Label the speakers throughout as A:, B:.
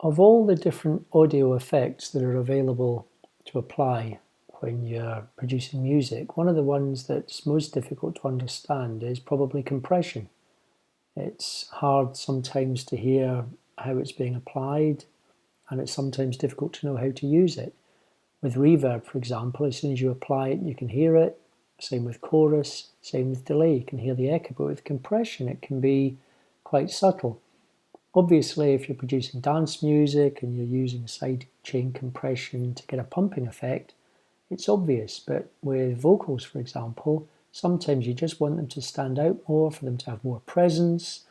A: Of all the different audio effects that are available to apply when you're producing music, one of the ones that's most difficult to understand is probably compression. It's hard sometimes to hear how it's being applied, and it's sometimes difficult to know how to use it. With reverb, for example, as soon as you apply it, you can hear it. Same with chorus, same with delay, you can hear the echo. But with compression, it can be quite subtle. Obviously, if you're producing dance music and you're using sidechain compression to get a pumping effect, it's obvious. But with vocals, for example, sometimes you just want them to stand out more, for them to have more presence,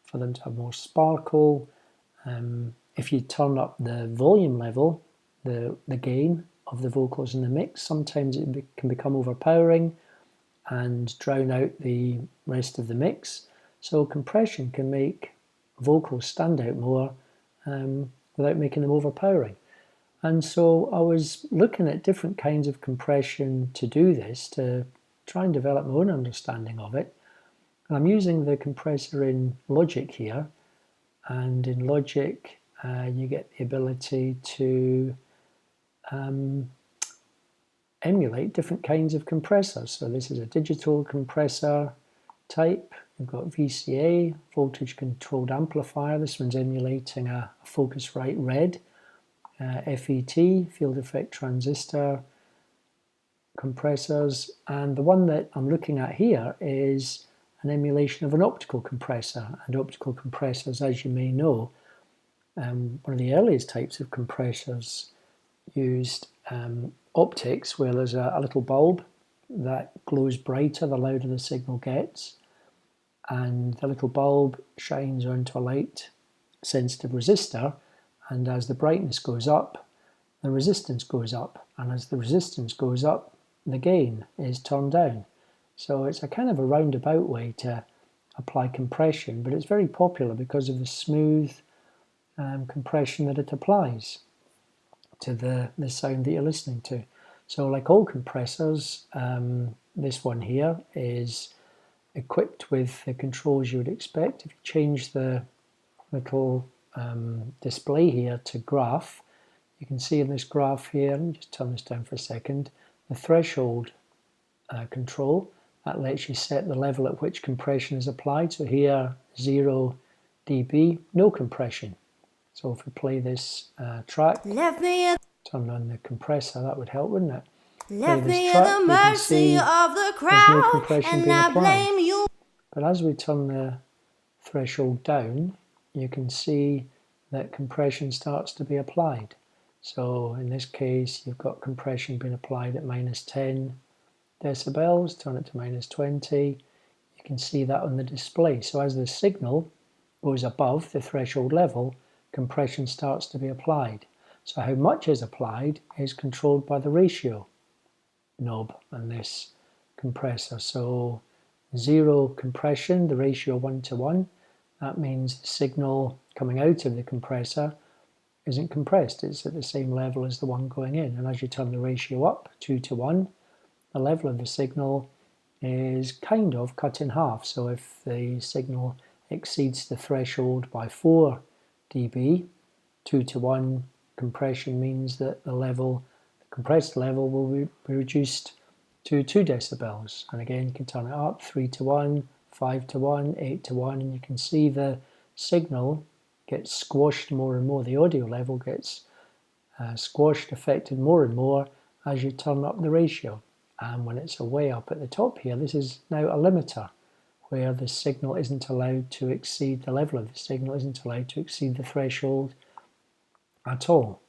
A: for them to have more sparkle. If you turn up the volume level, the gain of the vocals in the mix, sometimes it can become overpowering and drown out the rest of the mix. So compression can make vocals stand out more without making them overpowering. And so I was looking at different kinds of compression to do this, to try and develop my own understanding of it. And I'm using the compressor in Logic here, and in Logic you get the ability to emulate different kinds of compressors. So this is a digital compressor type. We've got VCA, voltage controlled amplifier. This one's emulating a Focusrite Red. FET, field effect transistor compressors. And the one that I'm looking at here is an emulation of an optical compressor. And optical compressors, as you may know, one of the earliest types of compressors used optics, where there's a little bulb that glows brighter the louder the signal gets, and the little bulb shines onto a light sensitive resistor, and as the brightness goes up, the resistance goes up, and as the resistance goes up, the gain is turned down. So it's a kind of a roundabout way to apply compression, but it's very popular because of the smooth compression that it applies to the sound that you're listening to. So like all compressors, this one here is equipped with the controls you would expect. If you change the little display here to graph, you can see in this graph here, let me just turn this down for a second, the threshold control, that lets you set the level at which compression is applied. So here, 0 dB, no compression. So if we play this track, turn on the compressor, that would help, wouldn't it?
B: Left me at the mercy of the crowd, and I blame you.
A: But as we turn the threshold down, you can see that compression starts to be applied. So in this case, you've got compression being applied at -10 decibels, turn it to -20. You can see that on the display. So as the signal goes above the threshold level, compression starts to be applied. So how much is applied is controlled by the ratio knob on this compressor. So 0 compression, the ratio 1:1, that means the signal coming out of the compressor isn't compressed, it's at the same level as the one going in. And as you turn the ratio up, 2:1, the level of the signal is kind of cut in half. So if the signal exceeds the threshold by 4 dB, 2:1 compression means that the compressed level will be reduced to 2 decibels. And again, you can turn it up, 3:1, 5:1, 8:1, and you can see the signal gets squashed more and more. The audio level gets squashed, affected more and more as you turn up the ratio. And when it's way up at the top here, this is now a limiter, where the signal isn't allowed to exceed, the level of the signal isn't allowed to exceed the threshold at all.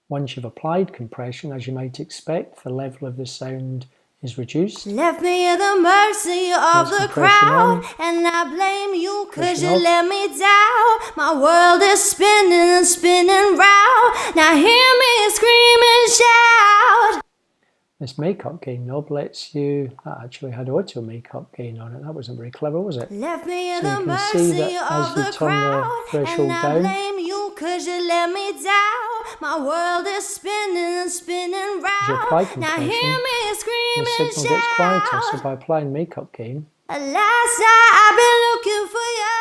A: Once you've applied compression, as you might expect, the level of the sound is reduced.
B: Left me at the mercy of the crowd, and I blame you cause you let me down. My world is spinning and spinning round. Now hear me scream and shout.
A: This makeup gain knob lets you, that actually had auto makeup gain on it. That wasn't very clever, was it?
B: Left me at
A: so
B: the
A: you can see that as you turn the threshold down,
B: blame you cause you let me down. My world is spinning and spinning round. Now hear me scream
A: the
B: and
A: signal gets
B: shout.
A: quieter. So by applying makeup gain,
B: Alas, I've been looking for you.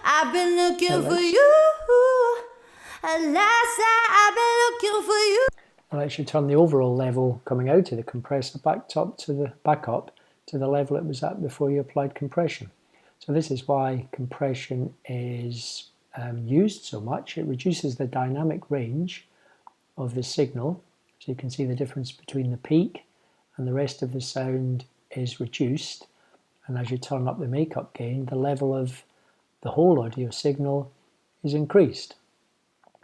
B: I've been looking for you. Alas, I've been looking for you.
A: I'll actually turn the overall level coming out of the compressor back up to the level it was at before you applied compression. So this is why compression is used so much. It reduces the dynamic range of the signal. So you can see the difference between the peak and the rest of the sound is reduced. And as you turn up the makeup gain, the level of the whole audio signal is increased.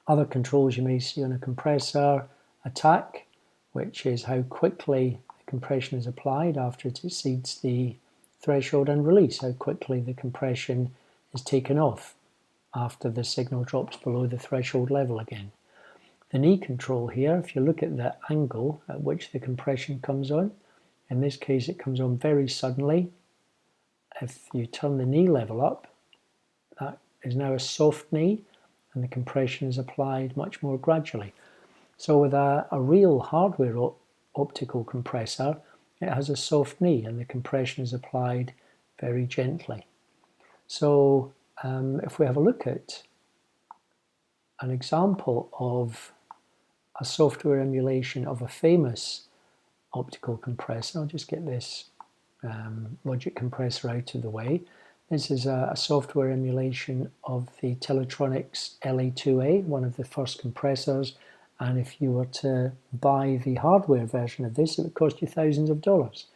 A: Other controls you may see on a compressor: attack, which is how quickly the compression is applied after it exceeds the threshold, and release, how quickly the compression is taken off after the signal drops below the threshold level again. The knee control here, if you look at the angle at which the compression comes on, in this case it comes on very suddenly. If you turn the knee level up, that is now a soft knee, and the compression is applied much more gradually. So with a real hardware optical compressor, it has a soft knee and the compression is applied very gently. So if we have a look at an example of a software emulation of a famous optical compressor, I'll just get this Logic compressor out of the way. This is a software emulation of the Teletronics LA-2A, one of the first compressors, and if you were to buy the hardware version of this, it would cost you thousands of dollars.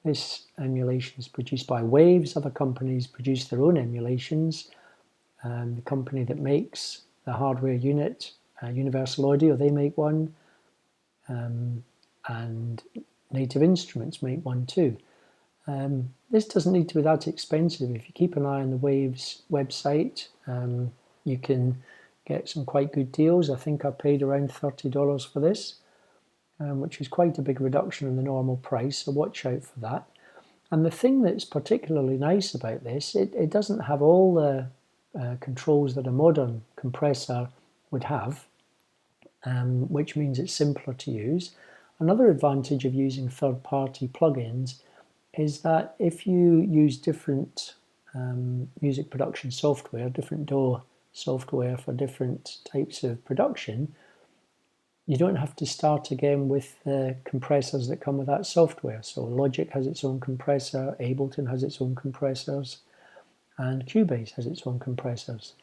A: This emulation is produced by Waves. Other companies produce their own emulations. The company that makes the hardware unit, Universal Audio, they make one, and Native Instruments make one too. This doesn't need to be that expensive. If you keep an eye on the Waves website, you can get some quite good deals. I think I paid around $30 for this, which is quite a big reduction in the normal price, so watch out for that. And the thing that's particularly nice about this, it doesn't have all the controls that a modern compressor would have, which means it's simpler to use. Another advantage of using third-party plugins is that if you use different music production software, different DAW software for different types of production, you don't have to start again with the compressors that come with that software. So Logic has its own compressor, Ableton has its own compressors, and Cubase has its own compressors.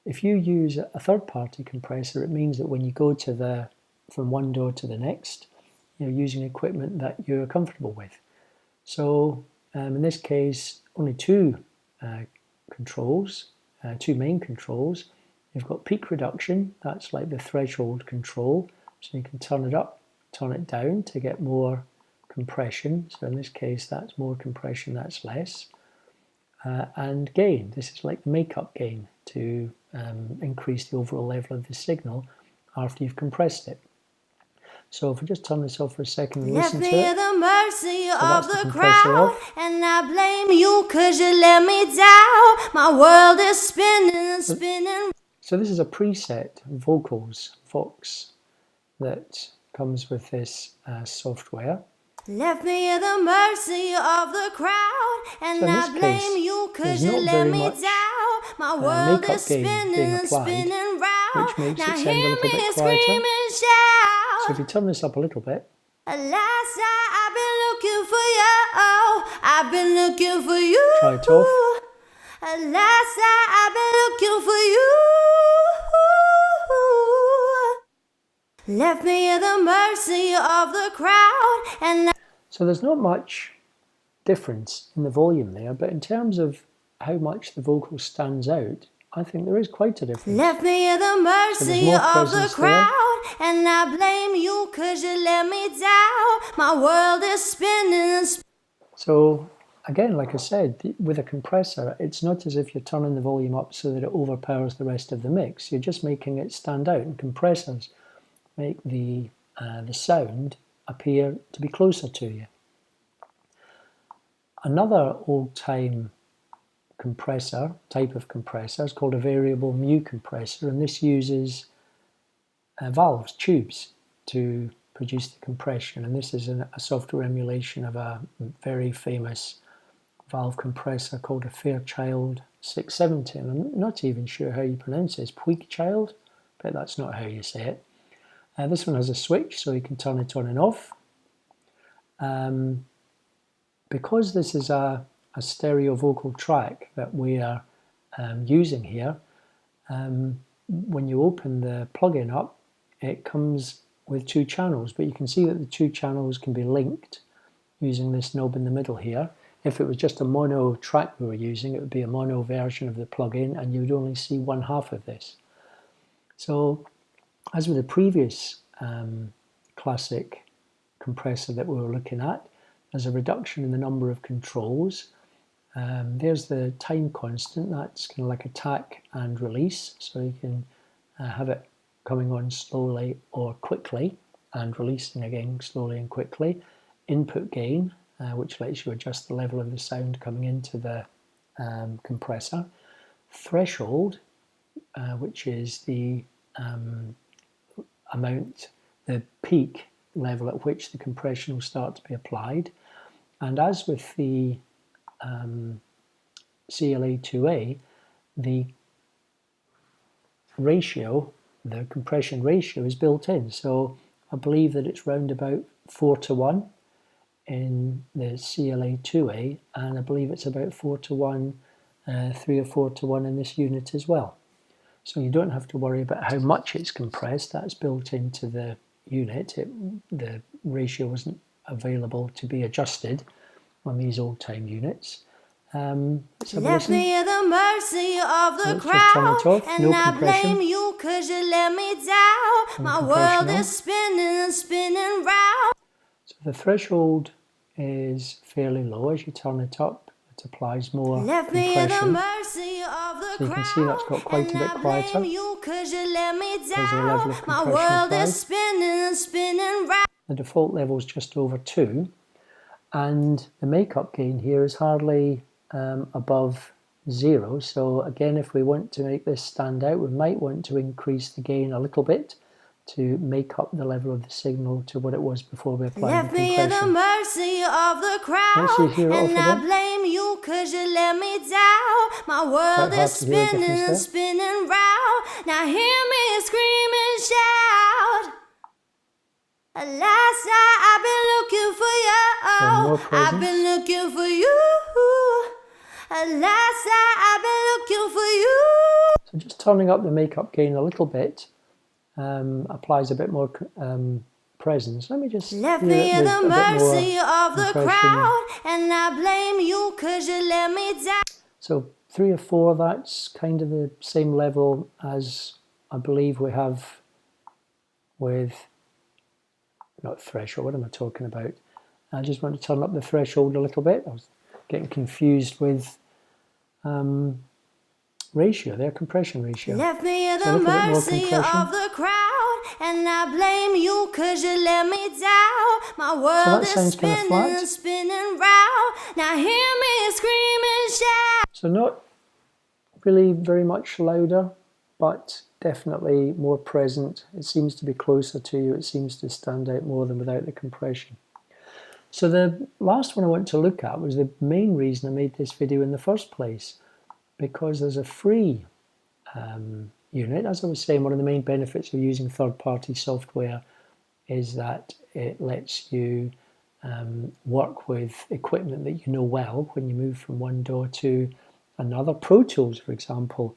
A: If you use a third-party compressor, it means that when you go to from one DAW to the next, you're using equipment that you're comfortable with. So in this case, only two controls, two main controls. You've got peak reduction, that's like the threshold control, so you can turn it up, turn it down to get more compression. So in this case, that's more compression, that's less. And gain, this is like the makeup gain to increase the overall level of the signal after you've compressed it. So if we just turn this off for a second and listen to it.
B: Left me the mercy of the crowd, and I blame you 'cause you let me down. My world is spinning and spinning.
A: So this is a preset vocals, Vox, that comes with this software.
B: Left me at the mercy of the crowd, and I blame you 'cause you let me down. My world is spinning and spinning round.
A: Which makes
B: now
A: it sound a little bit
B: scream
A: quieter.
B: and shout.
A: So if you turn this up a little bit.
B: Alas, I've been looking for you. Oh, I've been looking for you.
A: Try it off.
B: Alas, I've been looking for you. Left me at the mercy of the crowd, and
A: so there's not much difference in the volume there, but in terms of how much the vocal stands out, I think there is quite a difference.
B: Left me at the mercy of the crowd, and I blame you 'cause you let me down. My world is spinning.
A: So again, like I said, with a compressor, it's not as if you're turning the volume up so that it overpowers the rest of the mix. You're just making it stand out, and compressors make the sound appear to be closer to you. Another old-time type of compressor is called a variable mu compressor, and this uses valves, tubes, to produce the compression. And this is a software emulation of a very famous valve compressor called a PuigChild 670. And I'm not even sure how you pronounce this, PuigChild, but that's not how you say it. This one has a switch, so you can turn it on and off. Because this is a stereo vocal track that we are using here, when you open the plugin up, it comes with 2 channels, but you can see that the 2 channels can be linked using this knob in the middle here. If it was just a mono track we were using, it would be a mono version of the plugin, and you would only see 1/2 of this. So, as with the previous classic compressor that we were looking at, there's a reduction in the number of controls. There's the time constant, that's kind of like attack and release, so you can have it coming on slowly or quickly and releasing again slowly and quickly. Input gain, which lets you adjust the level of the sound coming into the compressor. Threshold, which is the amount, the peak level at which the compression will start to be applied. And as with the CLA-2A, the ratio, the compression ratio is built in. So I believe that it's round about 4:1 in the CLA-2A, and I believe it's about 4:1, 3 or 4:1 in this unit as well. So you don't have to worry about how much it's compressed, that's built into the unit. The ratio wasn't available to be adjusted on these old-time units.
B: Left me at the mercy of the crowd, and I blame you 'cause you let me down. My world is spinning and spinning round.
A: So the threshold is fairly low. As you turn it up, it applies more compression. So you can see that's got quite a bit quieter as the level of compression applied. The default level is just over 2, and the makeup gain here is hardly above 0. So again, if we want to make this stand out, we might want to increase the gain a little bit to make up the level of the signal to what it was before we applied the compression.
B: Left me at the mercy of the crowd, and I blame you 'cause you let me down. My world is spinning and spinning round. Now hear me scream and shout. Last night I've been looking for you. I've been looking for you. Last night I've been looking for you.
A: So just turning up the makeup gain a little bit applies a bit more presence. Let me just
B: left me at the mercy of the crowd, and I blame you 'cause you let me down.
A: So 3 or 4, that's kind of the same level as I believe we have with, not threshold, what am I talking about? I just want to turn up the threshold a little bit. I was getting confused with ratio there, compression ratio.
B: Left me at the mercy of the crowd, and I blame you 'cause you let me down. My world is spinning and spinning round. Now hear me scream and shout.
A: So not really very much louder, but definitely more present. It seems to be closer to you. It seems to stand out more than without the compression. So the last one I want to look at was the main reason I made this video in the first place, because there's a free unit. As I was saying, one of the main benefits of using third-party software is that it lets you work with equipment that you know well when you move from one DAW to another. Pro Tools, for example,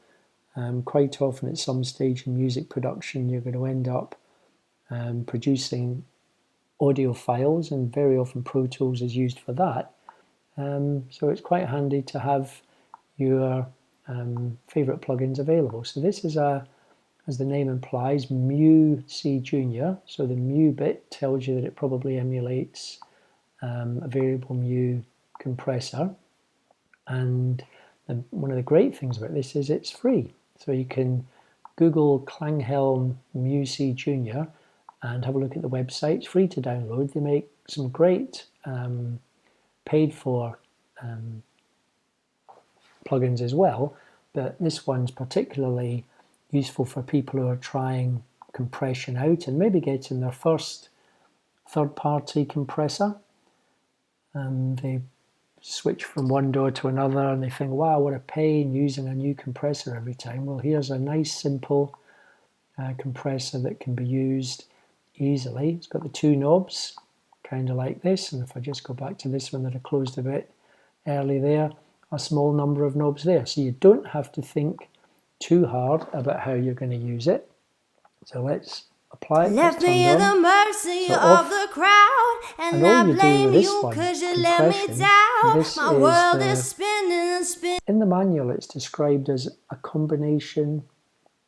A: quite often at some stage in music production you're going to end up producing audio files, and very often Pro Tools is used for that. So it's quite handy to have your favorite plugins available. So this is as the name implies, MJUCjr. So the mu bit tells you that it probably emulates a variable mu compressor. And one of the great things about this is it's free. So you can Google Klanghelm MJUCjr and have a look at the website. It's free to download. They make some great paid for plugins as well, but this one's particularly useful for people who are trying compression out and maybe getting their first third-party compressor. They switch from one DAW to another and they think, wow, what a pain using a new compressor every time. Well, here's a nice simple compressor that can be used easily. It's got the two knobs, kind of like this, and if I just go back to this one that I closed a bit early there, a small number of knobs there. So you don't have to think too hard about how you're going to use it. So let's apply it.
B: Left me at the mercy of the crowd, and I blame you because you let me down. My world is spinning and spinning.
A: In the manual, it's described as a combination,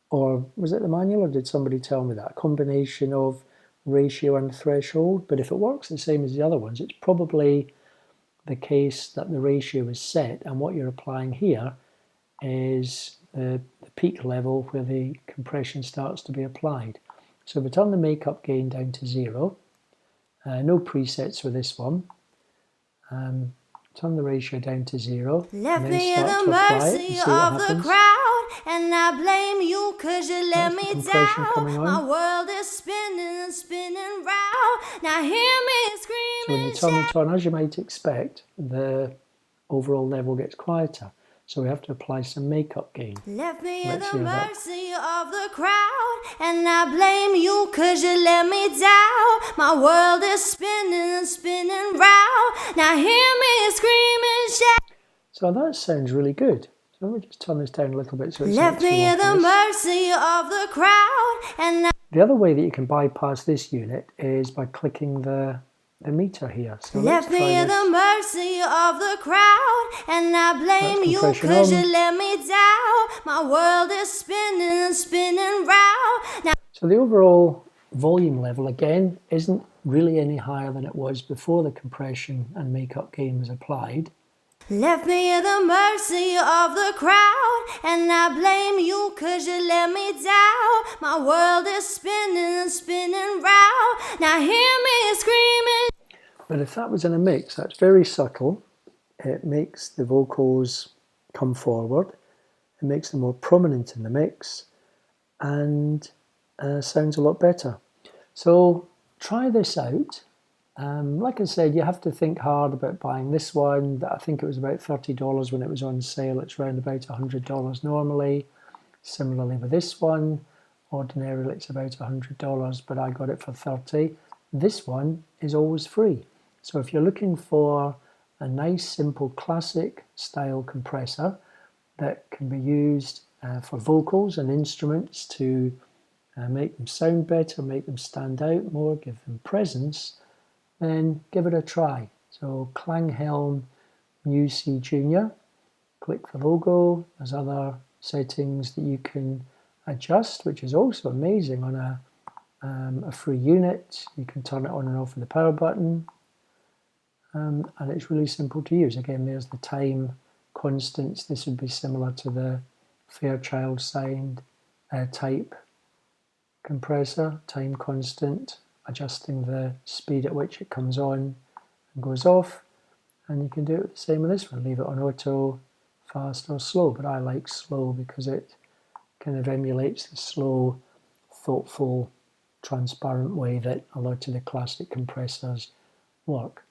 A: or was it the manual, or did somebody tell me that? A combination of ratio and threshold. But if it works the same as the other ones, it's probably the case that the ratio is set, and what you're applying here is the peak level where the compression starts to be applied. So if we turn the makeup gain down to 0, no presets for this one, turn the ratio down to 0,
B: left me at the mercy of the crowd, and I blame you because you let me down. My world is spinning and spinning round. Now hear me screaming.
A: So when you turn the tone, as you might expect, the overall level gets quieter. So we have to apply some makeup gain.
B: Left me at the mercy of the crowd, and I blame you because you let me down. My world is spinning and spinning round. Now hear me screaming, shout.
A: So that sounds really good. So let me just turn this down a little bit so it's
B: left me at the mercy of the crowd, and
A: the other way that you can bypass this unit is by clicking the meter here. So
B: left me at the mercy of the crowd, and I blame you because you let me down. My world is spinning and spinning round. Now,
A: so the overall volume level again isn't really any higher than it was before the compression and makeup gain was applied.
B: Left me at the mercy of the crowd, and I blame you because you let me down. My world is spinning and spinning round. Now hear me screaming.
A: But if that was in a mix, that's very subtle. It makes the vocals come forward. It makes them more prominent in the mix, and sounds a lot better. So try this out. Like I said, you have to think hard about buying this one. I think it was about $30 when it was on sale. It's around about $100 normally. Similarly with this one, ordinarily it's about $100, but I got it for $30. This one is always free. So if you're looking for a nice, simple, classic style compressor that can be used for vocals and instruments to make them sound better, make them stand out more, give them presence, then give it a try. So Klanghelm MJUCjr, click the logo. There's other settings that you can adjust, which is also amazing on a free unit. You can turn it on and off with the power button, and it's really simple to use. Again, there's the time constants. This would be similar to the Fairchild signed type compressor, time constant, adjusting the speed at which it comes on and goes off, and you can do it the same with this one. Leave it on auto, fast or slow, but I like slow because it kind of emulates the slow, thoughtful, transparent way that a lot of the classic compressors work.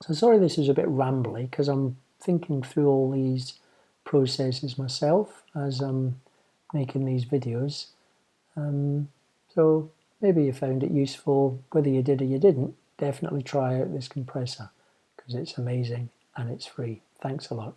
A: So sorry this is a bit rambly because I'm thinking through all these processes myself as I'm making these videos. So maybe you found it useful. Whether you did or you didn't, definitely try out this compressor because it's amazing and it's free. Thanks a lot.